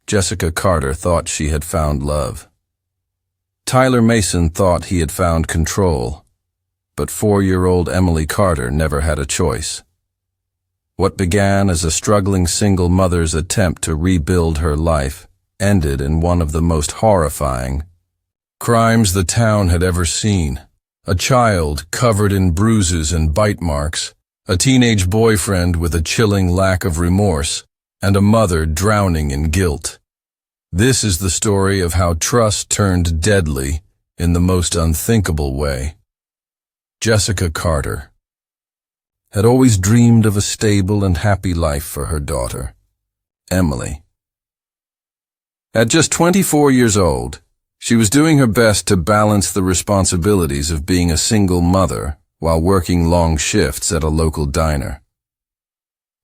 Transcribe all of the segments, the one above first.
Jessica Carter thought she had found love. Tyler Mason thought he had found control, but 4-year-old Emily Carter never had a choice. What began as a struggling single mother's attempt to rebuild her life ended in one of the most horrifying crimes the town had ever seen. A child covered in bruises and bite marks, a teenage boyfriend with a chilling lack of remorse, and a mother drowning in guilt. This is the story of how trust turned deadly in the most unthinkable way. Jessica Carter had always dreamed of a stable and happy life for her daughter, Emily. At just 24 years old, she was doing her best to balance the responsibilities of being a single mother while working long shifts at a local diner.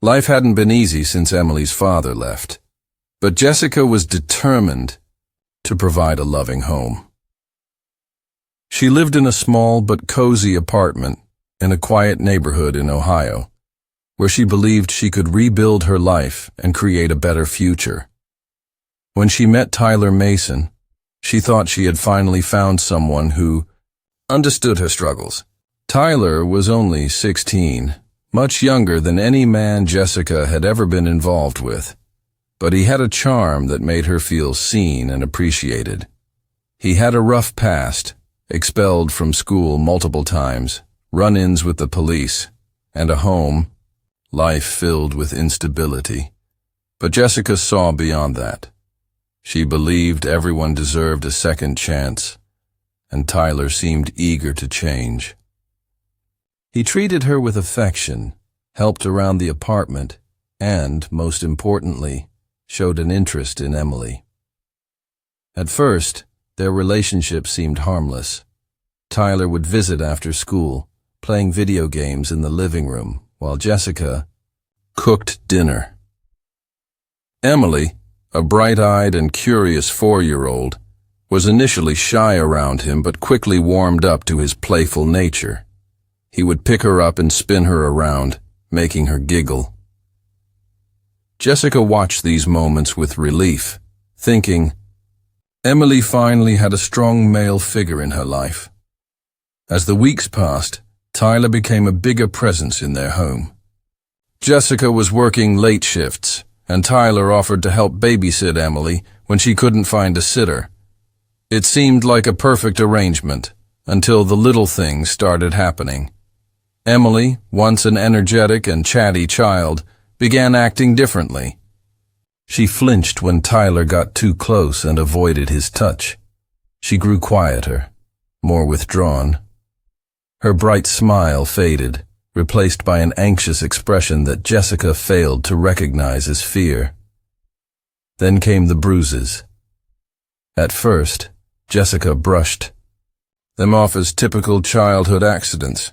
Life hadn't been easy since Emily's father left, but Jessica was determined to provide a loving home. She lived in a small but cozy apartment in a quiet neighborhood in Ohio, where she believed she could rebuild her life and create a better future. When she met Tyler Mason, she thought she had finally found someone who understood her struggles. Tyler was only 16, much younger than any man Jessica had ever been involved with, but he had a charm that made her feel seen and appreciated. He had a rough past, expelled from school multiple times, run-ins with the police, and a home, life filled with instability. But Jessica saw beyond that. She believed everyone deserved a second chance, and Tyler seemed eager to change. He treated her with affection, helped around the apartment, and, most importantly, showed an interest in Emily. At first, their relationship seemed harmless. Tyler would visit after school, playing video games in the living room, while Jessica cooked dinner. Emily, a bright-eyed and curious 4-year-old, was initially shy around him but quickly warmed up to his playful nature. He would pick her up and spin her around, making her giggle. Jessica watched these moments with relief, thinking, Emily finally had a strong male figure in her life. As the weeks passed, Tyler became a bigger presence in their home. Jessica was working late shifts, and Tyler offered to help babysit Emily when she couldn't find a sitter. It seemed like a perfect arrangement, until the little things started happening. Emily, once an energetic and chatty child, began acting differently. She flinched when Tyler got too close and avoided his touch. She grew quieter, more withdrawn. Her bright smile faded, replaced by an anxious expression that Jessica failed to recognize as fear. Then came the bruises. At first, Jessica brushed them off as typical childhood accidents.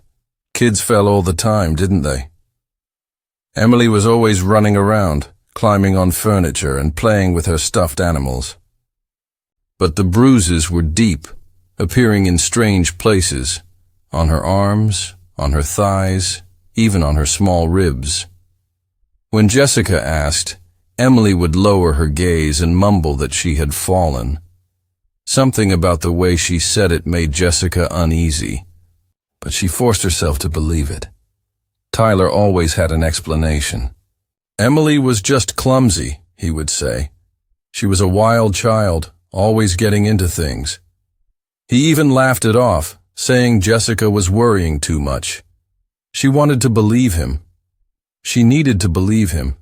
Kids fell all the time, didn't they? Emily was always running around, climbing on furniture and playing with her stuffed animals. But the bruises were deep, appearing in strange places, on her arms, on her thighs, even on her small ribs. When Jessica asked, Emily would lower her gaze and mumble that she had fallen. Something about the way she said it made Jessica uneasy, but she forced herself to believe it. Tyler always had an explanation. Emily was just clumsy, he would say. She was a wild child, always getting into things. He even laughed it off, saying Jessica was worrying too much. She wanted to believe him. She needed to believe him.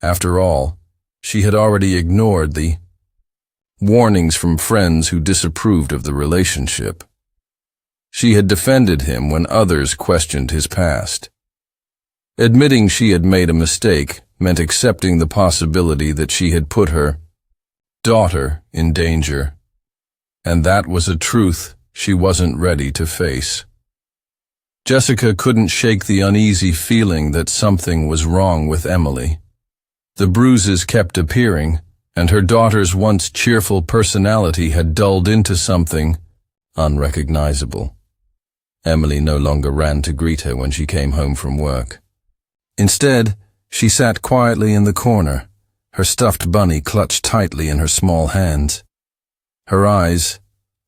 After all, she had already ignored the warnings from friends who disapproved of the relationship. She had defended him when others questioned his past. Admitting she had made a mistake meant accepting the possibility that she had put her daughter in danger, and that was a truth she wasn't ready to face. Jessica couldn't shake the uneasy feeling that something was wrong with Emily. The bruises kept appearing, and her daughter's once cheerful personality had dulled into something unrecognizable. Emily no longer ran to greet her when she came home from work. Instead, she sat quietly in the corner, her stuffed bunny clutched tightly in her small hands. Her eyes,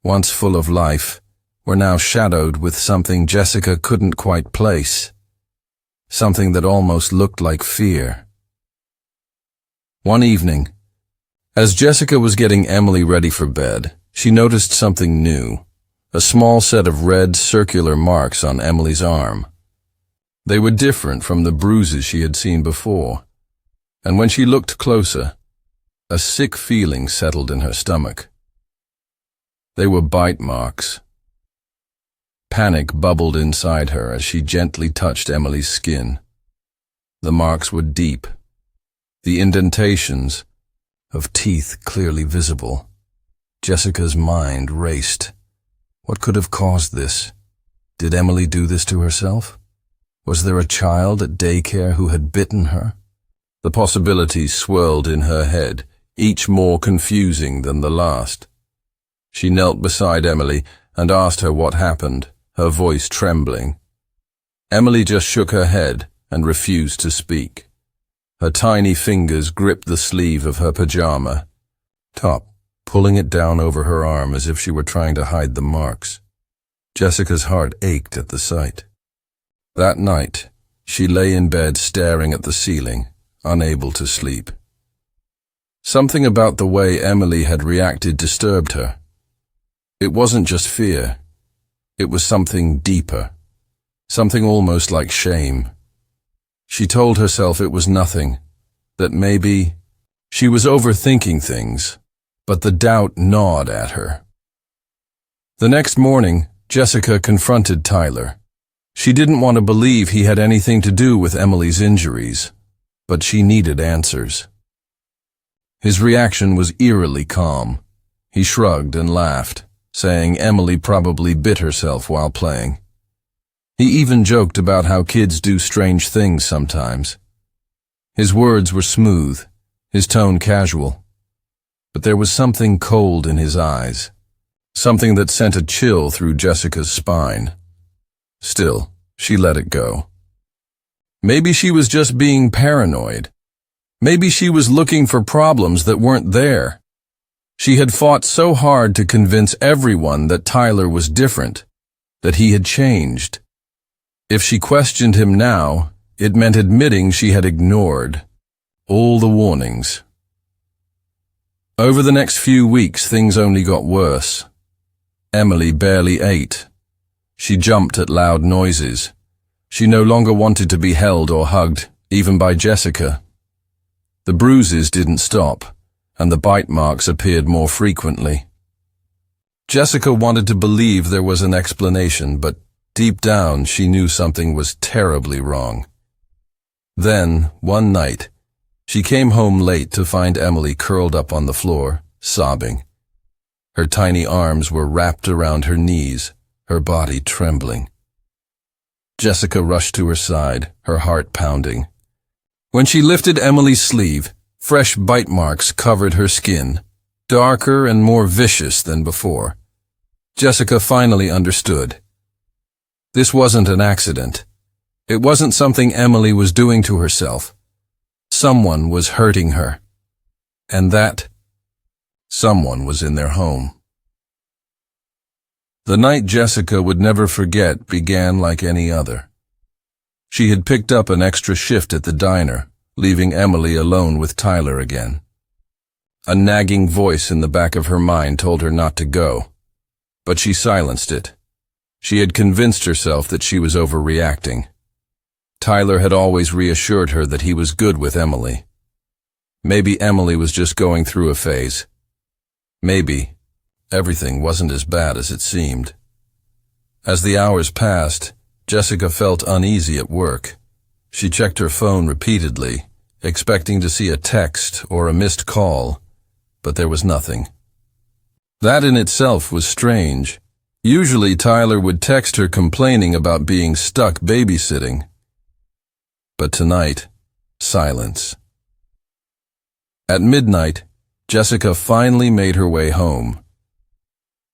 once full of life, were now shadowed with something Jessica couldn't quite place, something that almost looked like fear. One evening, as Jessica was getting Emily ready for bed, she noticed something new, a small set of red circular marks on Emily's arm. They were different from the bruises she had seen before, and when she looked closer, a sick feeling settled in her stomach. They were bite marks. Panic bubbled inside her as she gently touched Emily's skin. The marks were deep, the indentations of teeth clearly visible. Jessica's mind raced. What could have caused this? Did Emily do this to herself? Was there a child at daycare who had bitten her? The possibilities swirled in her head, each more confusing than the last. She knelt beside Emily and asked her what happened, her voice trembling. Emily just shook her head and refused to speak. Her tiny fingers gripped the sleeve of her pajama top, pulling it down over her arm as if she were trying to hide the marks. Jessica's heart ached at the sight. That night, she lay in bed staring at the ceiling, unable to sleep. Something about the way Emily had reacted disturbed her. It wasn't just fear. It was something deeper, something almost like shame. She told herself it was nothing, that maybe she was overthinking things, but the doubt gnawed at her. The next morning, Jessica confronted Tyler. She didn't want to believe he had anything to do with Emily's injuries, but she needed answers. His reaction was eerily calm. He shrugged and laughed, saying Emily probably bit herself while playing. He even joked about how kids do strange things sometimes. His words were smooth, his tone casual, but there was something cold in his eyes, something that sent a chill through Jessica's spine. Still, she let it go. Maybe she was just being paranoid. Maybe she was looking for problems that weren't there. She had fought so hard to convince everyone that Tyler was different, that he had changed. If she questioned him now, it meant admitting she had ignored all the warnings. Over the next few weeks, things only got worse. Emily barely ate. She jumped at loud noises. She no longer wanted to be held or hugged, even by Jessica. The bruises didn't stop, and the bite marks appeared more frequently. Jessica wanted to believe there was an explanation, but deep down she knew something was terribly wrong. Then, one night, she came home late to find Emily curled up on the floor, sobbing. Her tiny arms were wrapped around her knees, her body trembling. Jessica rushed to her side, her heart pounding. When she lifted Emily's sleeve, fresh bite marks covered her skin, darker and more vicious than before. Jessica finally understood. This wasn't an accident. It wasn't something Emily was doing to herself. Someone was hurting her. And that someone was in their home. The night Jessica would never forget began like any other. She had picked up an extra shift at the diner, leaving Emily alone with Tyler again. A nagging voice in the back of her mind told her not to go, but she silenced it. She had convinced herself that she was overreacting. Tyler had always reassured her that he was good with Emily. Maybe Emily was just going through a phase. Maybe everything wasn't as bad as it seemed. As the hours passed, Jessica felt uneasy at work. She checked her phone repeatedly, expecting to see a text or a missed call, but there was nothing. That in itself was strange. Usually Tyler would text her complaining about being stuck babysitting. But tonight, silence. At midnight, Jessica finally made her way home.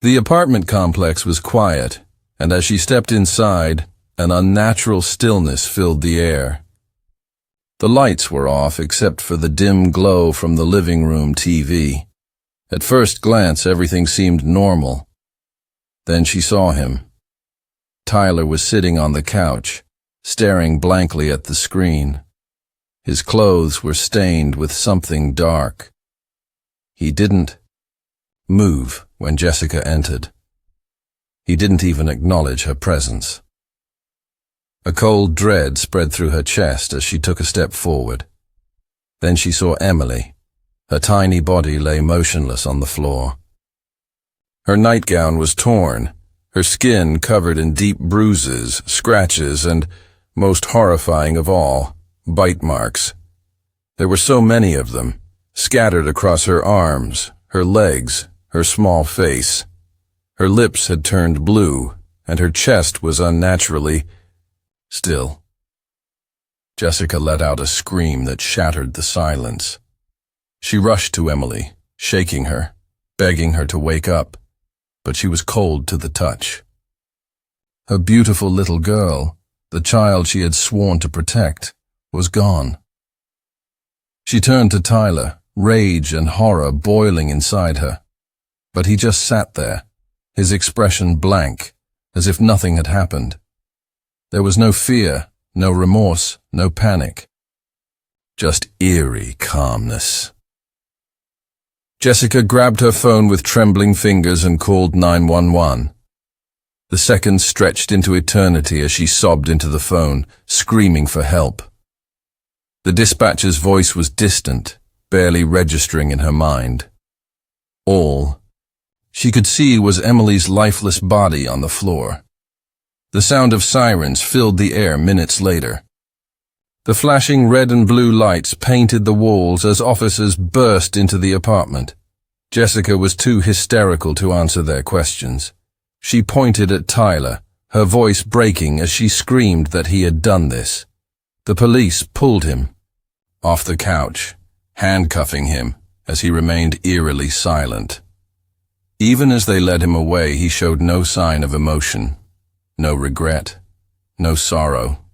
The apartment complex was quiet, and as she stepped inside, an unnatural stillness filled the air. The lights were off except for the dim glow from the living room TV. At first glance, everything seemed normal. Then she saw him. Tyler was sitting on the couch, staring blankly at the screen. His clothes were stained with something dark. He didn't move when Jessica entered. He didn't even acknowledge her presence. A cold dread spread through her chest as she took a step forward. Then she saw Emily. Her tiny body lay motionless on the floor. Her nightgown was torn, her skin covered in deep bruises, scratches, and, most horrifying of all, bite marks. There were so many of them, scattered across her arms, her legs, her small face. Her lips had turned blue, and her chest was unnaturally still. Jessica let out a scream that shattered the silence. She rushed to Emily, shaking her, begging her to wake up, but she was cold to the touch. Her beautiful little girl, the child she had sworn to protect, was gone. She turned to Tyler, rage and horror boiling inside her. But he just sat there, his expression blank, as if nothing had happened. There was no fear, no remorse, no panic. Just eerie calmness. Jessica grabbed her phone with trembling fingers and called 911. The seconds stretched into eternity as she sobbed into the phone, screaming for help. The dispatcher's voice was distant, barely registering in her mind. All she could see was Emily's lifeless body on the floor. The sound of sirens filled the air minutes later. The flashing red and blue lights painted the walls as officers burst into the apartment. Jessica was too hysterical to answer their questions. She pointed at Tyler, her voice breaking as she screamed that he had done this. The police pulled him off the couch, handcuffing him as he remained eerily silent. Even as they led him away, he showed no sign of emotion, no regret, no sorrow.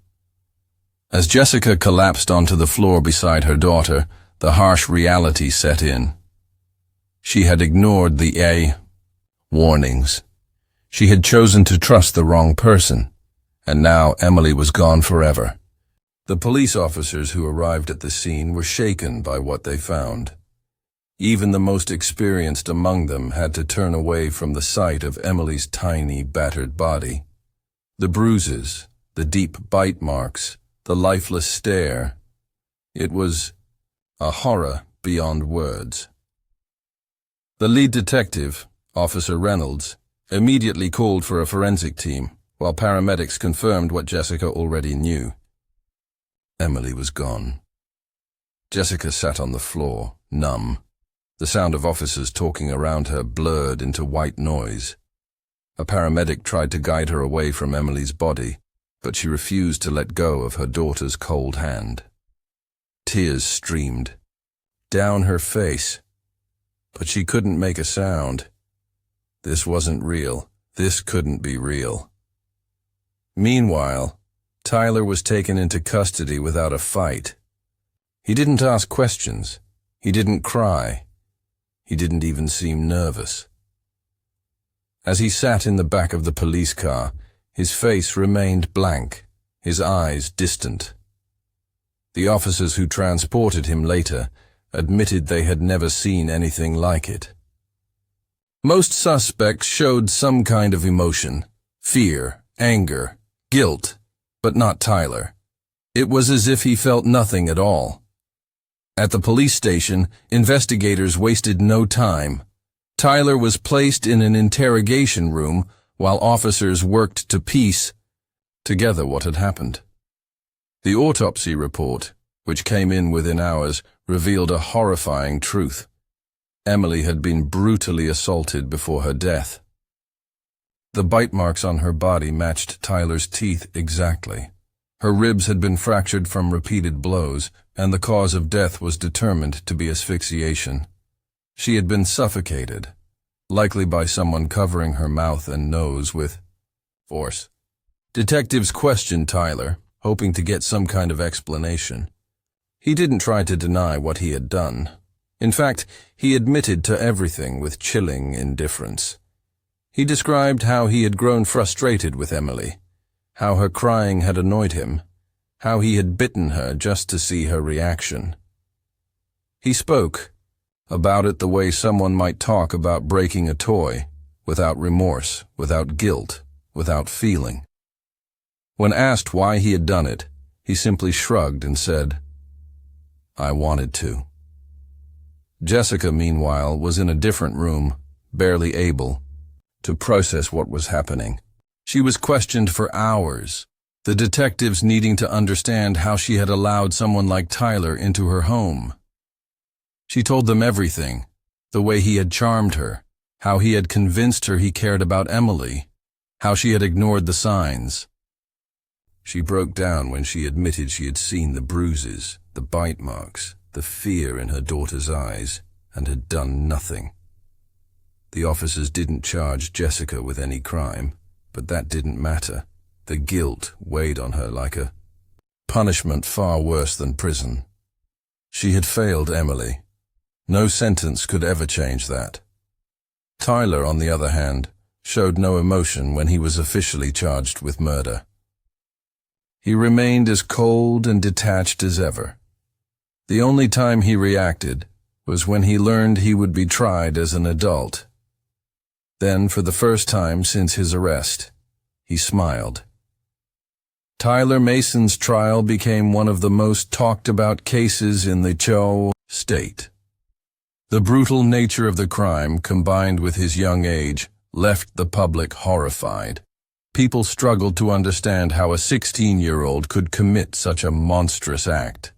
As Jessica collapsed onto the floor beside her daughter, the harsh reality set in. She had ignored the warnings. She had chosen to trust the wrong person, and now Emily was gone forever. The police officers who arrived at the scene were shaken by what they found. Even the most experienced among them had to turn away from the sight of Emily's tiny, battered body. The bruises, the deep bite marks, the lifeless stare. It was a horror beyond words. The lead detective, Officer Reynolds, immediately called for a forensic team, while paramedics confirmed what Jessica already knew. Emily was gone. Jessica sat on the floor, numb. The sound of officers talking around her blurred into white noise. A paramedic tried to guide her away from Emily's body, but she refused to let go of her daughter's cold hand. Tears streamed down her face, but she couldn't make a sound. This wasn't real. This couldn't be real. Meanwhile, Tyler was taken into custody without a fight. He didn't ask questions. He didn't cry. He didn't even seem nervous. As he sat in the back of the police car, his face remained blank, his eyes distant. The officers who transported him later admitted they had never seen anything like it. Most suspects showed some kind of emotion, fear, anger, guilt, but not Tyler. It was as if he felt nothing at all. At the police station, investigators wasted no time. Tyler was placed in an interrogation room while officers worked to piece together what had happened. The autopsy report, which came in within hours, revealed a horrifying truth. Emily had been brutally assaulted before her death. The bite marks on her body matched Tyler's teeth exactly. Her ribs had been fractured from repeated blows, and the cause of death was determined to be asphyxiation. She had been suffocated, likely by someone covering her mouth and nose with force. Detectives questioned Tyler, hoping to get some kind of explanation. He didn't try to deny what he had done. In fact, he admitted to everything with chilling indifference. He described how he had grown frustrated with Emily, how her crying had annoyed him, how he had bitten her just to see her reaction. He spoke about it the way someone might talk about breaking a toy, without remorse, without guilt, without feeling. When asked why he had done it, he simply shrugged and said, "I wanted to." Jessica, meanwhile, was in a different room, barely able to process what was happening. She was questioned for hours, the detectives needing to understand how she had allowed someone like Tyler into her home. She told them everything, the way he had charmed her, how he had convinced her he cared about Emily, how she had ignored the signs. She broke down when she admitted she had seen the bruises, the bite marks, the fear in her daughter's eyes, and had done nothing. The officers didn't charge Jessica with any crime, but that didn't matter. The guilt weighed on her like a punishment far worse than prison. She had failed Emily. No sentence could ever change that. Tyler, on the other hand, showed no emotion when he was officially charged with murder. He remained as cold and detached as ever. The only time he reacted was when he learned he would be tried as an adult. Then, for the first time since his arrest, he smiled. Tyler Mason's trial became one of the most talked about cases in the Cho state. The brutal nature of the crime, combined with his young age, left the public horrified. People struggled to understand how a 16-year-old could commit such a monstrous act.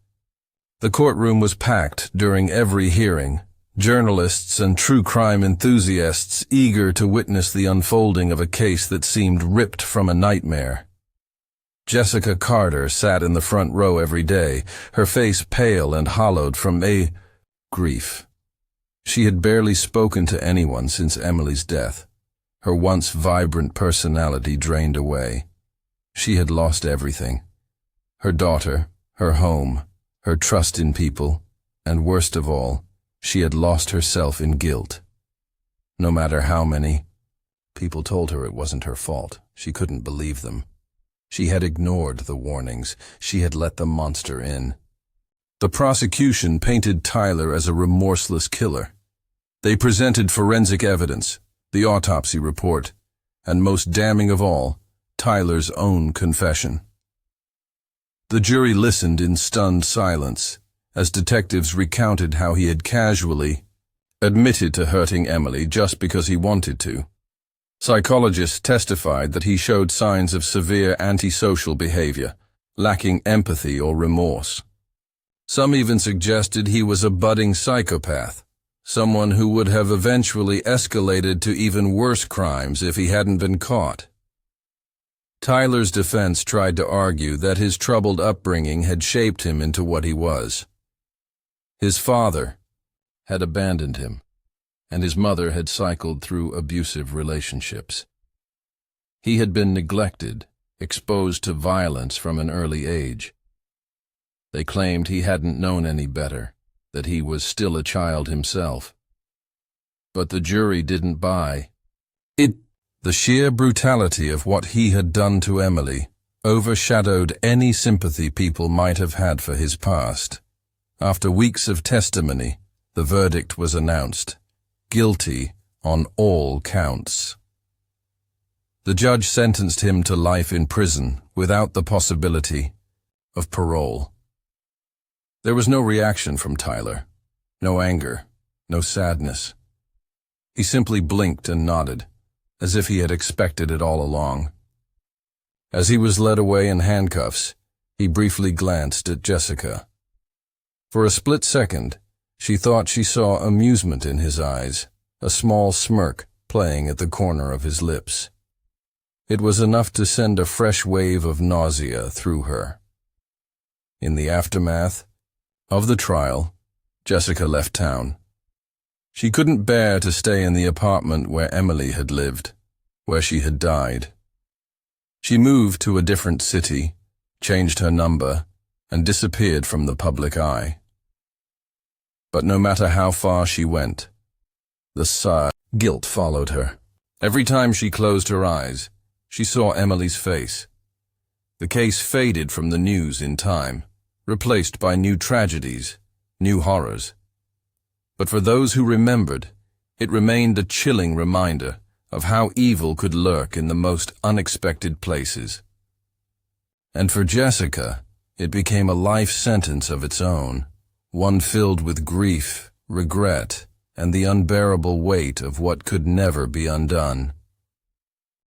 The courtroom was packed during every hearing, journalists and true crime enthusiasts eager to witness the unfolding of a case that seemed ripped from a nightmare. Jessica Carter sat in the front row every day, her face pale and hollowed from grief. She had barely spoken to anyone since Emily's death. Her once vibrant personality drained away. She had lost everything. Her daughter, her home, her trust in people, and worst of all, she had lost herself in guilt. No matter how many people told her it wasn't her fault, she couldn't believe them. She had ignored the warnings. She had let the monster in. The prosecution painted Tyler as a remorseless killer. They presented forensic evidence, the autopsy report, and most damning of all, Tyler's own confession. The jury listened in stunned silence as detectives recounted how he had casually admitted to hurting Emily just because he wanted to. Psychologists testified that he showed signs of severe antisocial behavior, lacking empathy or remorse. Some even suggested he was a budding psychopath, someone who would have eventually escalated to even worse crimes if he hadn't been caught. Tyler's defense tried to argue that his troubled upbringing had shaped him into what he was. His father had abandoned him, and his mother had cycled through abusive relationships. He had been neglected, exposed to violence from an early age. They claimed he hadn't known any better, that he was still a child himself. But the jury didn't buy it. The sheer brutality of what he had done to Emily overshadowed any sympathy people might have had for his past. After weeks of testimony, the verdict was announced: guilty on all counts. The judge sentenced him to life in prison without the possibility of parole. There was no reaction from Tyler, no anger, no sadness. He simply blinked and nodded, as if he had expected it all along. As he was led away in handcuffs, he briefly glanced at Jessica. For a split second, she thought she saw amusement in his eyes, a small smirk playing at the corner of his lips. It was enough to send a fresh wave of nausea through her. In the aftermath of the trial, Jessica left town. She couldn't bear to stay in the apartment where Emily had lived, where she had died. She moved to a different city, changed her number, and disappeared from the public eye. But no matter how far she went, the sigh of guilt followed her. Every time she closed her eyes, she saw Emily's face. The case faded from the news in time, replaced by new tragedies, new horrors. But for those who remembered, it remained a chilling reminder of how evil could lurk in the most unexpected places. And for Jessica, it became a life sentence of its own, one filled with grief, regret, and the unbearable weight of what could never be undone.